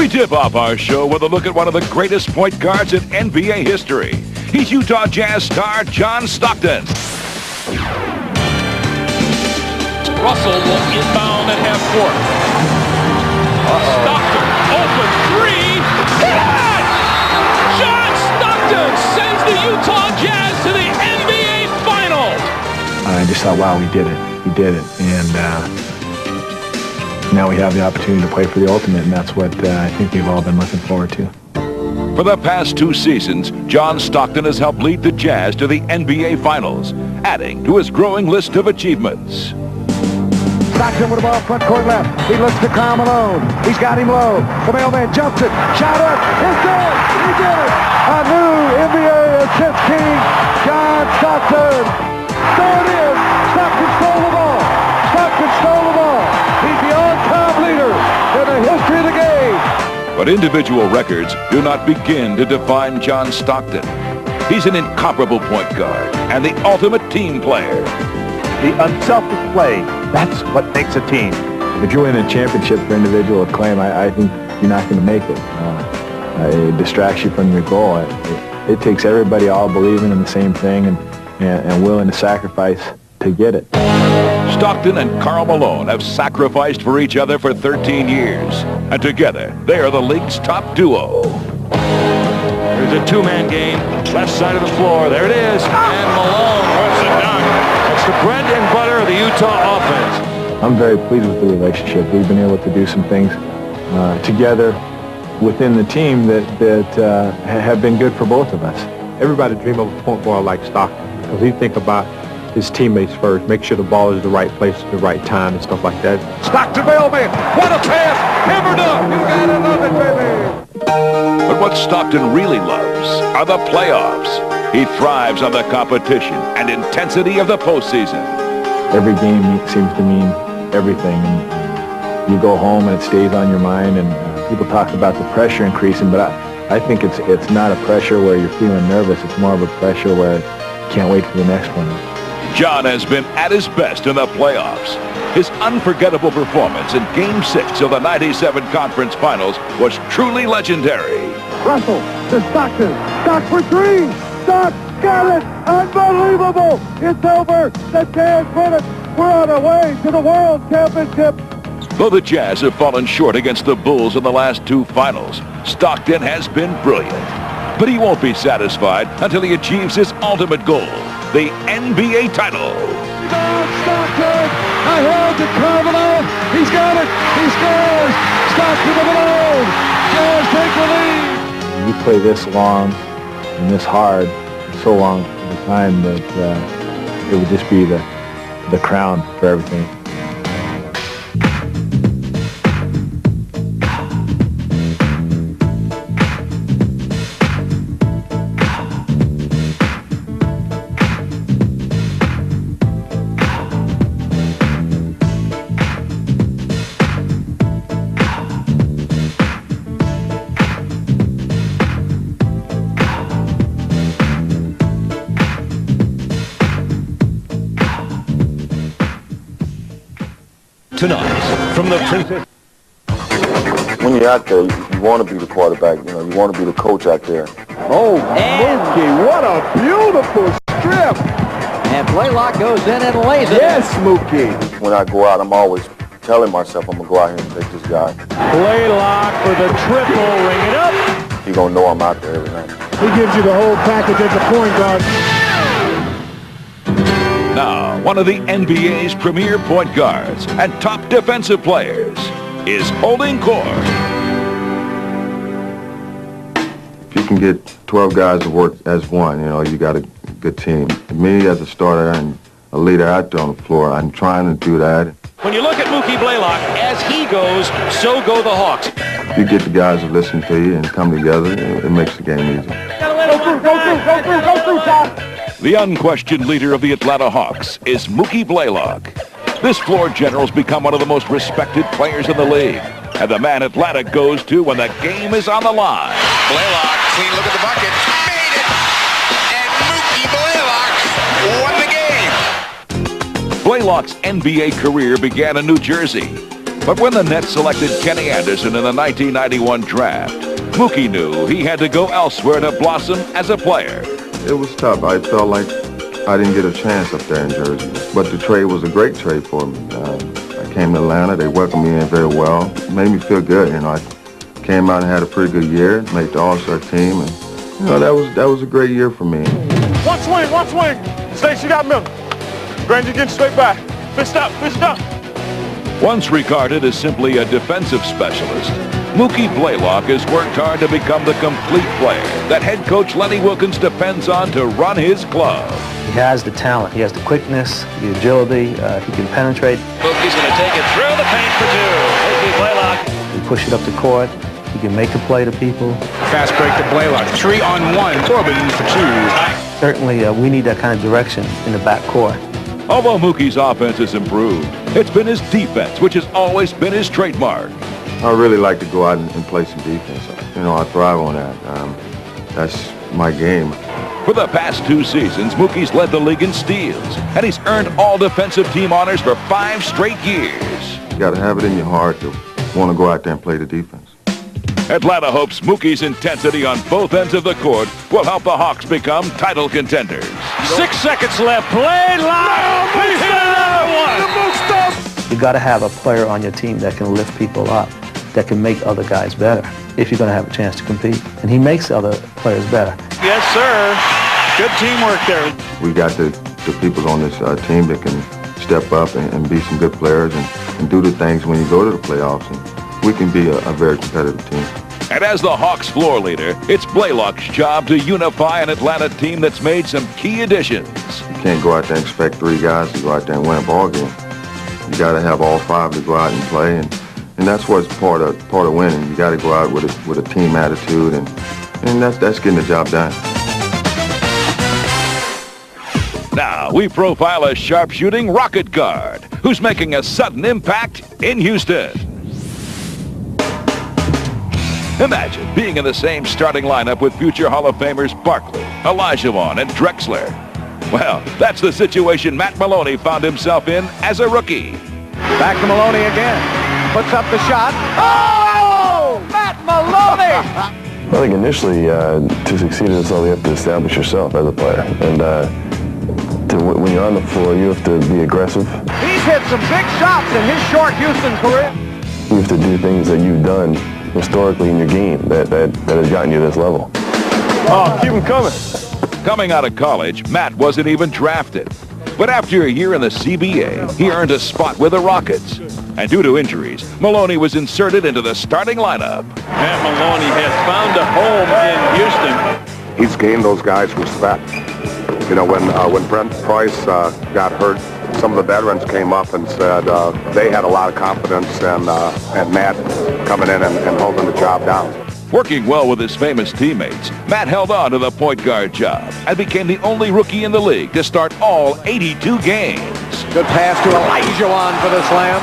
We tip off our show with a look at one of the greatest point guards in NBA history. He's Utah Jazz star John Stockton. Russell will inbound at half court. Stockton, open three. Hit! John Stockton sends the Utah Jazz to the NBA Finals. I just thought, wow, we did it. We did it. And now we have the opportunity to play for the ultimate, and that's what I think we've all been looking forward to. For the past 2 seasons, John Stockton has helped lead the Jazz to the NBA Finals, adding to his growing list of achievements. Stockton with the ball front court left. He looks to Karl Malone. He's got him low. The mailman jumps it. Shot up. It's good. He did it. A new NBA assist king, John Stockton. There it is. Stockton stole the ball. Stockton stole the ball. He's the all-time leader in the history of the game. But individual records do not begin to define John Stockton. He's an incomparable point guard and the ultimate team player. The unselfish play, that's what makes a team. If you win a championship for individual acclaim, I think you're not going to make it. It distracts you from your goal. It takes everybody all believing in the same thing and willing to sacrifice to get it. Stockton and Karl Malone have sacrificed for each other for 13 years. And together, they are the league's top duo. There's a two-man game. Left side of the floor. There it is. And Malone with the dunk. It's the bread and butter of the Utah offense. I'm very pleased with the relationship. We've been able to do some things together within the team that have been good for both of us. Everybody dream of a point guard like Stockton because he think about his teammates first, make sure the ball is the right place at the right time and stuff like that. Stockton mailman. What a pass. Hammered up. You gotta love it, baby. But what Stockton really loves are the playoffs. He thrives on the competition and intensity of the postseason. Every game seems to mean everything. And you go home and it stays on your mind. And people talk about the pressure increasing, but I think it's not a pressure where you're feeling nervous. It's more of a pressure where you can't wait for the next one. John has been at his best in the playoffs. His unforgettable performance in Game 6 of the '97 Conference Finals was truly legendary. Russell to Stockton. Stock for three. Stock got it. Unbelievable. It's over. The Jazz win it. We're on our way to the World Championship. Though the Jazz have fallen short against the Bulls in the last 2 finals, Stockton has been brilliant. But he won't be satisfied until he achieves his ultimate goal, the NBA title. Stockton ahead to Karl Malone. He's got it. He scores. Stockton to Malone. Jazz take the lead. You play this long and this hard so long at a time that it would just be the crown for everything. Tonight, from the Princess. When you're out there, you want to be the quarterback. You know, you want to be the coach out there. Oh, Mookie, what a beautiful strip. And Blaylock goes in and lays it. Yes, Mookie. When I go out, I'm always telling myself I'm going to go out here and take this guy. Blaylock for the triple. Ring it up. You're going to know I'm out there every night. He gives you the whole package as a point guard. Now, one of the NBA's premier point guards and top defensive players is holding court. If you can get 12 guys to work as one, you know, you got a good team. Me as a starter and a leader out there on the floor, I'm trying to do that. When you look at Mookie Blaylock, as he goes, so go the Hawks. If you get the guys to listen to you and come together, it makes the game easy. Go through, Todd. The unquestioned leader of the Atlanta Hawks is Mookie Blaylock. This floor general's become one of the most respected players in the league, and the man Atlanta goes to when the game is on the line. Blaylock, clean look at the bucket, made it, and Mookie Blaylock won the game. Blaylock's NBA career began in New Jersey. But when the Nets selected Kenny Anderson in the 1991 draft, Mookie knew he had to go elsewhere to blossom as a player. It was tough. I felt like I didn't get a chance up there in Jersey. But the trade was a great trade for me. I came to Atlanta. They welcomed me in very well. It made me feel good. You know, I came out and had a pretty good year, made the All-Star team, and you know, that was a great year for me. One swing. Stacey got Miller. Granger getting straight back. Fist up. Once regarded as simply a defensive specialist, Mookie Blaylock has worked hard to become the complete player that head coach Lenny Wilkens depends on to run his club. He has the talent. He has the quickness, the agility. He can penetrate. Mookie's going to take it through the paint for two. Mookie Blaylock. He can push it up the court. He can make a play to people. Fast break to Blaylock. 3-on-1. Corbin for two. Certainly, we need that kind of direction in the backcourt. Although Mookie's offense has improved, it's been his defense which has always been his trademark. I really like to go out and play some defense. You know, I thrive on that. That's my game. For the past 2 seasons, Mookie's led the league in steals, and he's earned all defensive team honors for 5 straight years. You got to have it in your heart to want to go out there and play the defense. Atlanta hopes Mookie's intensity on both ends of the court will help the Hawks become title contenders. 6 seconds left. Played live. He hit another one. You got to have a player on your team that can lift people up, that can make other guys better if you're going to have a chance to compete. And he makes other players better. Yes, sir. Good teamwork there. We got the people on this team that can step up and be some good players and do the things when you go to the playoffs. And we can be a very competitive team. And as the Hawks floor leader, it's Blaylock's job to unify an Atlanta team that's made some key additions. You can't go out there and expect 3 guys to go out there and win a ball game. You got to have all 5 to go out and play, and that's what's part of winning. You got to go out with a team attitude, and that's getting the job done. Now we profile a sharpshooting Rocket guard who's making a sudden impact in Houston. Imagine being in the same starting lineup with future Hall of Famers Barkley, Olajuwon, and Drexler. Well, that's the situation Matt Maloney found himself in as a rookie. Back to Maloney again. Puts up the shot. Oh! Matt Maloney! I think initially, to succeed in this level, you have to establish yourself as a player. And when you're on the floor, you have to be aggressive. He's hit some big shots in his short Houston career. You have to do things that you've done historically in your game that has gotten you to this level. Oh, keep him coming. Coming out of college, Matt wasn't even drafted. But after a year in the CBA, he earned a spot with the Rockets. And due to injuries, Maloney was inserted into the starting lineup. Matt Maloney has found a home in Houston. He's gained those guys' respect. You know, when Brent Price got hurt, some of the veterans came up and said they had a lot of confidence in Matt coming in and holding the job down. Working well with his famous teammates, Matt held on to the point guard job and became the only rookie in the league to start all 82 games. Good pass to Olajuwon for the slam.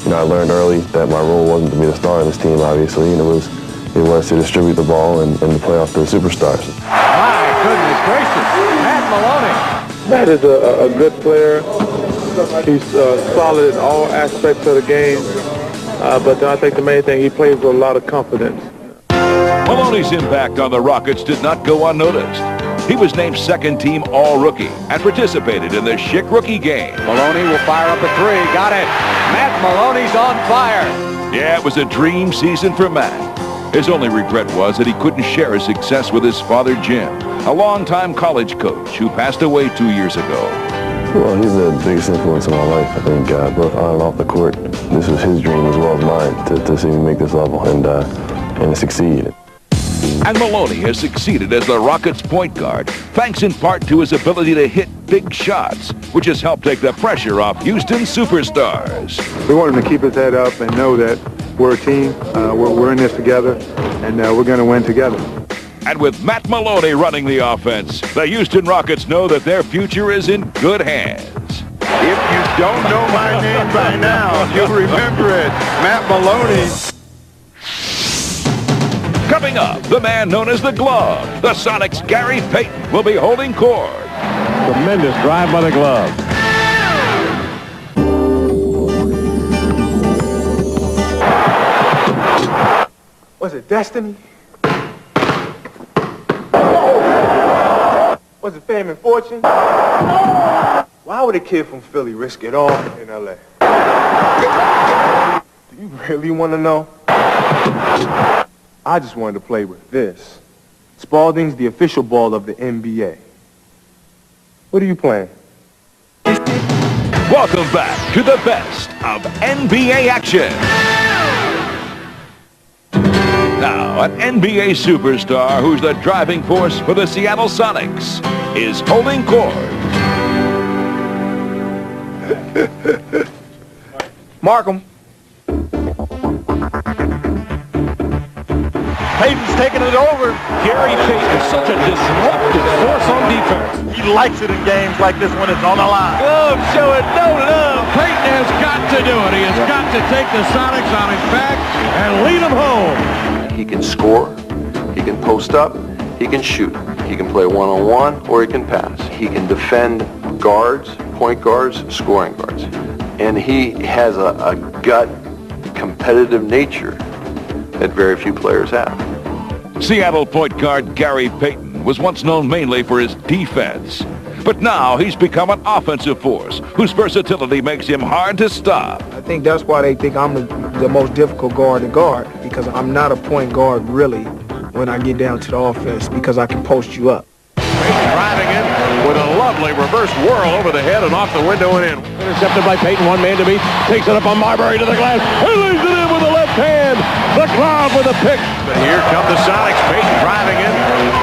You know, I learned early that my role wasn't to be the star of this team, obviously, and it was to distribute the ball and to play off the superstars. My goodness gracious, Matt Maloney. Matt is a good player. He's solid in all aspects of the game, but I think the main thing, he plays with a lot of confidence. Maloney's impact on the Rockets did not go unnoticed. He was named second-team All-Rookie and participated in the Schick Rookie Game. Maloney will fire up a 3. Got it. Matt Maloney's on fire. Yeah, it was a dream season for Matt. His only regret was that he couldn't share his success with his father, Jim, a longtime college coach who passed away 2 years ago. Well, he's the biggest influence in my life. I think both on and off the court, this was his dream as well as mine to see me make this level and succeed. And Maloney has succeeded as the Rockets' point guard, thanks in part to his ability to hit big shots, which has helped take the pressure off Houston's superstars. We want him to keep his head up and know that we're a team, we're in this together, and we're going to win together. And with Matt Maloney running the offense, the Houston Rockets know that their future is in good hands. If you don't know my name by now, you'll remember it. Matt Maloney. Coming up, the man known as the Glove, the Sonics' Gary Payton, will be holding court. Tremendous drive by the Glove. Was it destiny? Was it fame and fortune? Why would a kid from Philly risk it all in LA? Do you really want to know? I just wanted to play with this. Spalding's the official ball of the NBA. What are you playing? Welcome back to the best of NBA action. Now, an NBA superstar who's the driving force for the Seattle Sonics is holding court. Markham. Payton's taking it over. Gary Payton is such a disruptive force on defense. He likes it in games like this when it's on the line. Glove showing no love. Payton has got to do it. He has got to take the Sonics on his back and lead them home. He can score, he can post up, he can shoot. He can play one-on-one or he can pass. He can defend guards, point guards, scoring guards. And he has a gut competitive nature that very few players have. Seattle point guard Gary Payton was once known mainly for his defense. But now he's become an offensive force whose versatility makes him hard to stop. I think that's why they think I'm the most difficult guard to guard, because I'm not a point guard really when I get down to the offense, because I can post you up. Payton driving in with a lovely reverse whirl over the head and off the window and in. Intercepted by Payton, one man to beat. Takes it up on Marbury to the glass. He lays it in with the left hand. The Glove with a pick. But here come the Sonics. Payton driving in.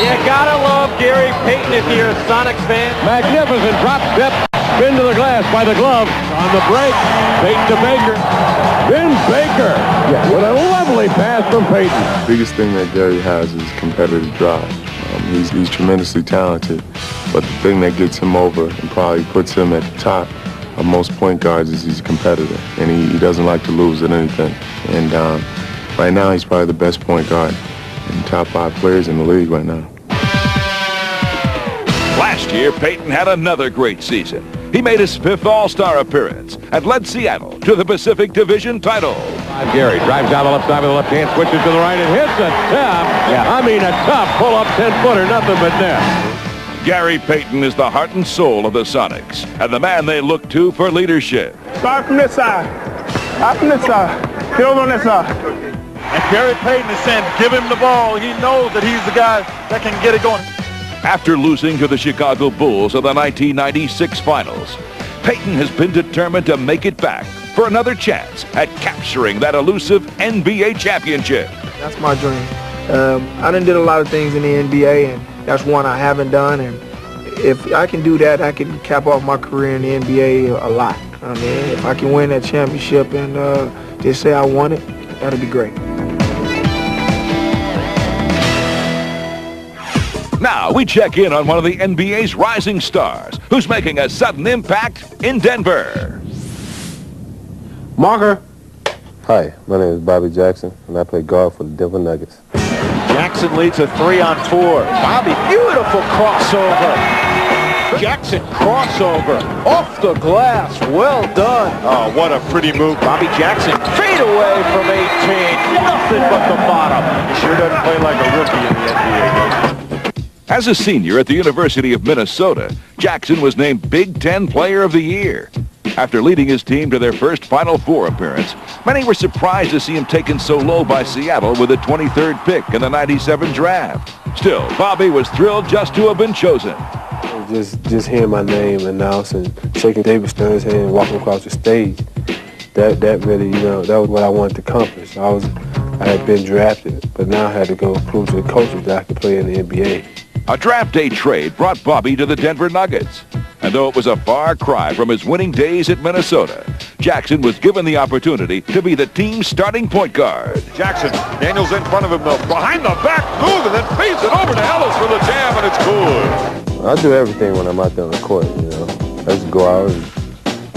You gotta love Gary Payton if you're a Sonics fan. Magnificent drop step. Spin to the glass by the Glove. On the break. Payton to Baker. Then Baker with a lovely pass from Payton. The biggest thing that Gary has is competitive drive. He's tremendously talented, but the thing that gets him over and probably puts him at the top of most point guards is he's a competitor, and he doesn't like to lose at anything. And right now, he's probably the best point guard and top 5 players in the league right now. Last year, Payton had another great season. He made his 5th All-Star appearance and led Seattle to the Pacific Division title. Gary drives down the left side with the left hand, switches to the right, and hits a top. A top pull-up 10-footer, nothing but net. Gary Payton is the heart and soul of the Sonics and the man they look to for leadership. Start from this side. Out from this side. Get over on this side. And Gary Payton is saying, give him the ball. He knows that he's the guy that can get it going. After losing to the Chicago Bulls in the 1996 Finals, Payton has been determined to make it back for another chance at capturing that elusive NBA championship. That's my dream. I done did a lot of things in the NBA, and that's one I haven't done. And if I can do that, I can cap off my career in the NBA a lot. I mean, if I can win that championship and just say I won it, that'd be great. Now we check in on one of the NBA's rising stars who's making a sudden impact in Denver. Marker. Hi, my name is Bobby Jackson, and I play guard for the Denver Nuggets. Jackson leads a 3-on-4. Bobby, beautiful crossover. Jackson crossover off the glass. Well done. Oh, what a pretty move. Bobby Jackson fade away from 18. Nothing but the bottom. He sure doesn't play like a rookie in the NBA. As a senior at the University of Minnesota, Jackson was named Big Ten Player of the Year. After leading his team to their first Final Four appearance, many were surprised to see him taken so low by Seattle with the 23rd pick in the '97 draft. Still, Bobby was thrilled just to have been chosen. Just hearing my name announced and shaking David Stern's hand and walking across the stage, that really, that was what I wanted to accomplish. I had been drafted, but now I had to go prove to the coaches that I could play in the NBA. A draft day trade brought Bobby to the Denver Nuggets. And though it was a far cry from his winning days at Minnesota, Jackson was given the opportunity to be the team's starting point guard. Jackson, Daniels in front of him, though. Behind the back move, and then feeds it over to Ellis for the jam, and it's good. I do everything when I'm out there on the court, I just go out and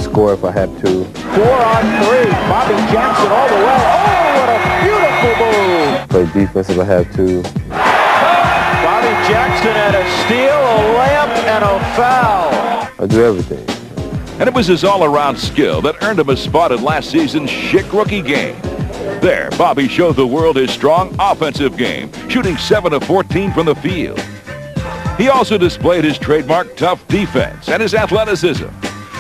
score if I have to. 4-on-3. Bobby Jackson all the way. Oh, what a beautiful move. Play defense if I have to. Bobby Jackson had a steal, a layup, and a foul. I do everything. And it was his all-around skill that earned him a spot in last season's Schick rookie game. There, Bobby showed the world his strong offensive game, shooting 7 of 14 from the field. He also displayed his trademark tough defense and his athleticism,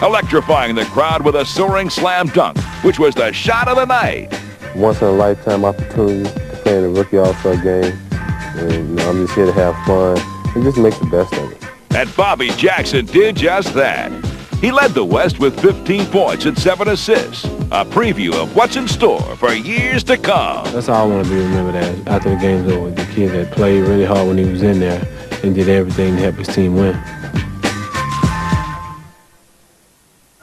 electrifying the crowd with a soaring slam dunk, which was the shot of the night. Once-in-a-lifetime opportunity to play in a rookie all-star game. And I'm just here to have fun and just make the best of it. And Bobby Jackson did just that. He led the West with 15 points and 7 assists. A preview of what's in store for years to come. That's all I want to be remembered as after the game's over. The kid that played really hard when he was in there and did everything to help his team win.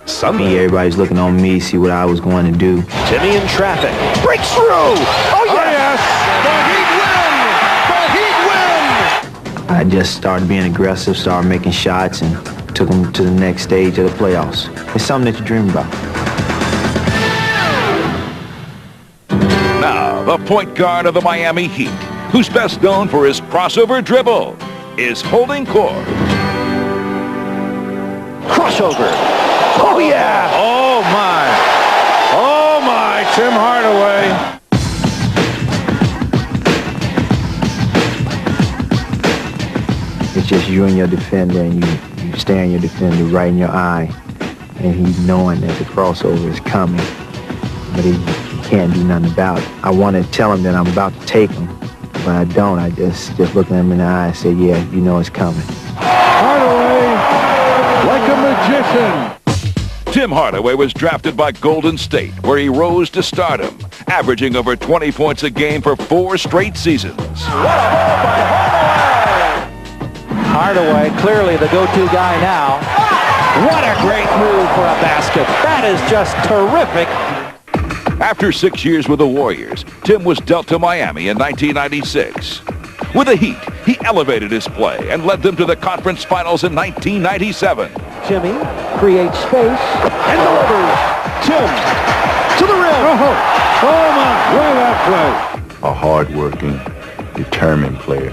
Sunday, everybody's looking on me, see what I was going to do. Timmy in traffic. Breaks through! Oh, yes! The Heat win! The Heat win! I just started being aggressive, started making shots, and took them to the next stage of the playoffs. It's something that you dream about. Now, the point guard of the Miami Heat, who's best known for his crossover dribble, is holding court. Crossover. Oh, yeah! Oh, my. Oh, my. Tim Hardaway. It's just you and your defender, and you staring your defender right in your eye, and he's knowing that the crossover is coming, but he can't do nothing about it. I want to tell him that I'm about to take him, but I don't. I just look at him in the eye and say, yeah, you know it's coming. Hardaway, like a magician. Tim Hardaway was drafted by Golden State, where he rose to stardom, averaging over 20 points a game for 4 straight seasons. What a ball by Hardaway, clearly the go-to guy now. What a great move for a basket. That is just terrific. After 6 years with the Warriors, Tim was dealt to Miami in 1996. With the Heat, he elevated his play and led them to the conference finals in 1997. Jimmy creates space and delivers. Tim to the rim. Oh my, look at that play. A hard-working, determined player.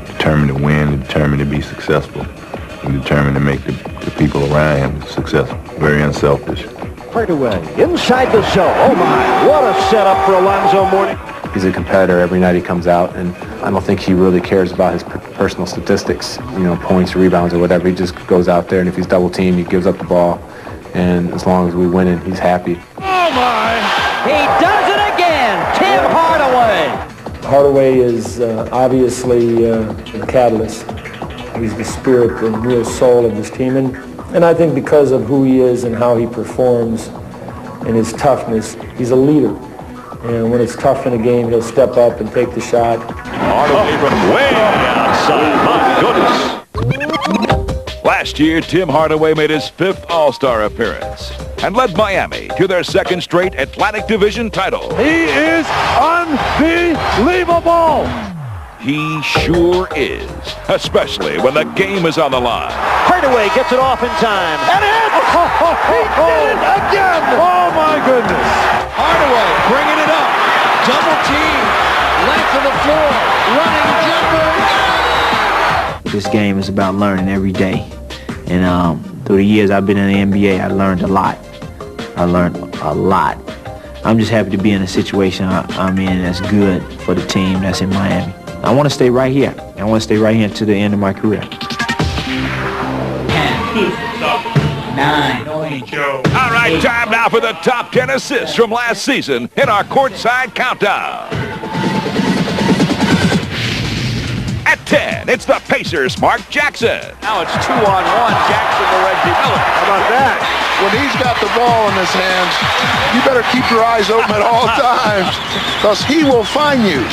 Determined to win, determined to be successful, and determined to make the people around him successful. Very unselfish. Hardaway inside the zone. Oh my, what a setup for Alonzo Mourning. He's a competitor every night he comes out, and I don't think he really cares about his personal statistics, points, rebounds, or whatever. He just goes out there, and if he's double-teamed, he gives up the ball. And as long as we win it, he's happy. Oh, my! He does it again! Tim Hardaway! Hardaway is obviously the catalyst. He's the spirit and real soul of this team. And I think because of who he is and how he performs and his toughness, he's a leader. And when it's tough in a game, he'll step up and take the shot. Hardaway from way outside. My goodness. Last year, Tim Hardaway made his 5th All-Star appearance and led Miami to their 2nd straight Atlantic Division title. He is unbelievable. He sure is, especially when the game is on the line. Hardaway gets it off in time. And he did it again. Oh, my goodness. Hardaway bringing it up. Double team. Length of the floor. Running jumper. This game is about learning every day. And through the years I've been in the NBA, I learned a lot. I'm just happy to be in a situation I'm in that's good for the team that's in Miami. I want to stay right here. I want to stay right here to the end of my career. 10, 9. All right, time now for the top 10 assists from last season in our courtside countdown. At 10, it's the Pacers' Mark Jackson. Now it's 2-on-1, Jackson to Reggie Miller. How about that? When he's got the ball in his hands, you better keep your eyes open at all times, because he will find you.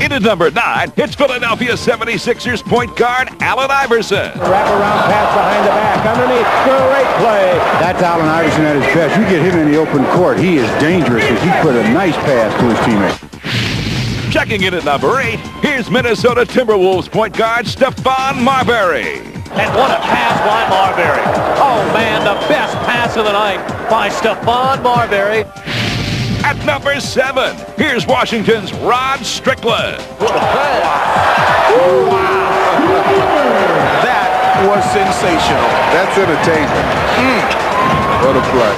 In at number 9, it's Philadelphia 76ers point guard Allen Iverson. Wraparound pass behind the back, underneath, great play. That's Allen Iverson at his best. You get him in the open court, he is dangerous as he put a nice pass to his teammate. Checking in at number 8, here's Minnesota Timberwolves point guard Stephon Marbury. And what a pass by Marbury. Oh, man, the best pass of the night by Stephon Marbury. At number 7, here's Washington's Rod Strickland. What a pass. Wow. That was sensational. That's entertainment. What a play.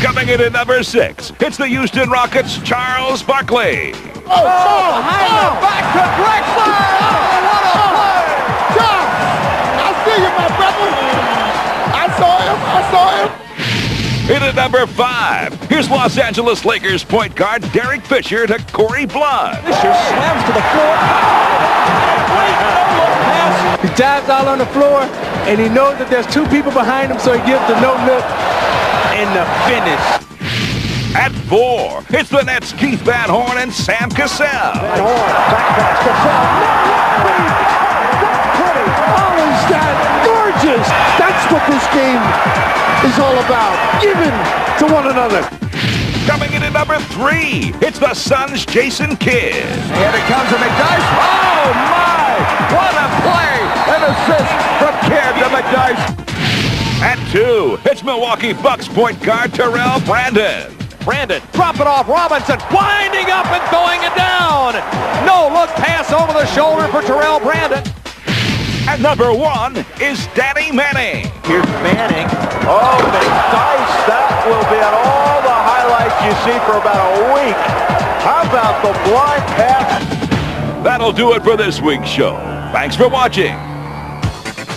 Coming in at number 6, it's the Houston Rockets' Charles Barkley. Back to Drexler! Oh, what a play! John, I see you, my brother. I saw him. In at number 5, here's Los Angeles Lakers point guard Derek Fisher to Corey Blood. Fisher slams to the floor. He dives out on the floor, and he knows that there's 2 people behind him, so he gives the no-look and the finish. At 4, it's the Nets' Keith Van Horn and Sam Cassell. Van Horn, back pass, Cassell. That's pretty. Oh, is that gorgeous? That's what this game is all about. Giving to one another. Coming in at number 3, it's the Suns' Jason Kidd. Here it comes to McDyess. Oh, my! What a play! An assist from Kidd to McDyess. At 2, it's Milwaukee Bucks point guard Terrell Brandon. Brandon, drop it off. Robinson winding up and throwing it down. No look pass over the shoulder for Terrell Brandon. At number 1 is Danny Manning. Here's Manning. Oh, McDyess. That will be on all the highlights you see for about a week. How about the blind pass? That'll do it for this week's show. Thanks for watching.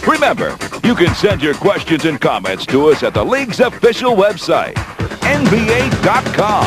Remember, you can send your questions and comments to us at the league's official website, NBA.com.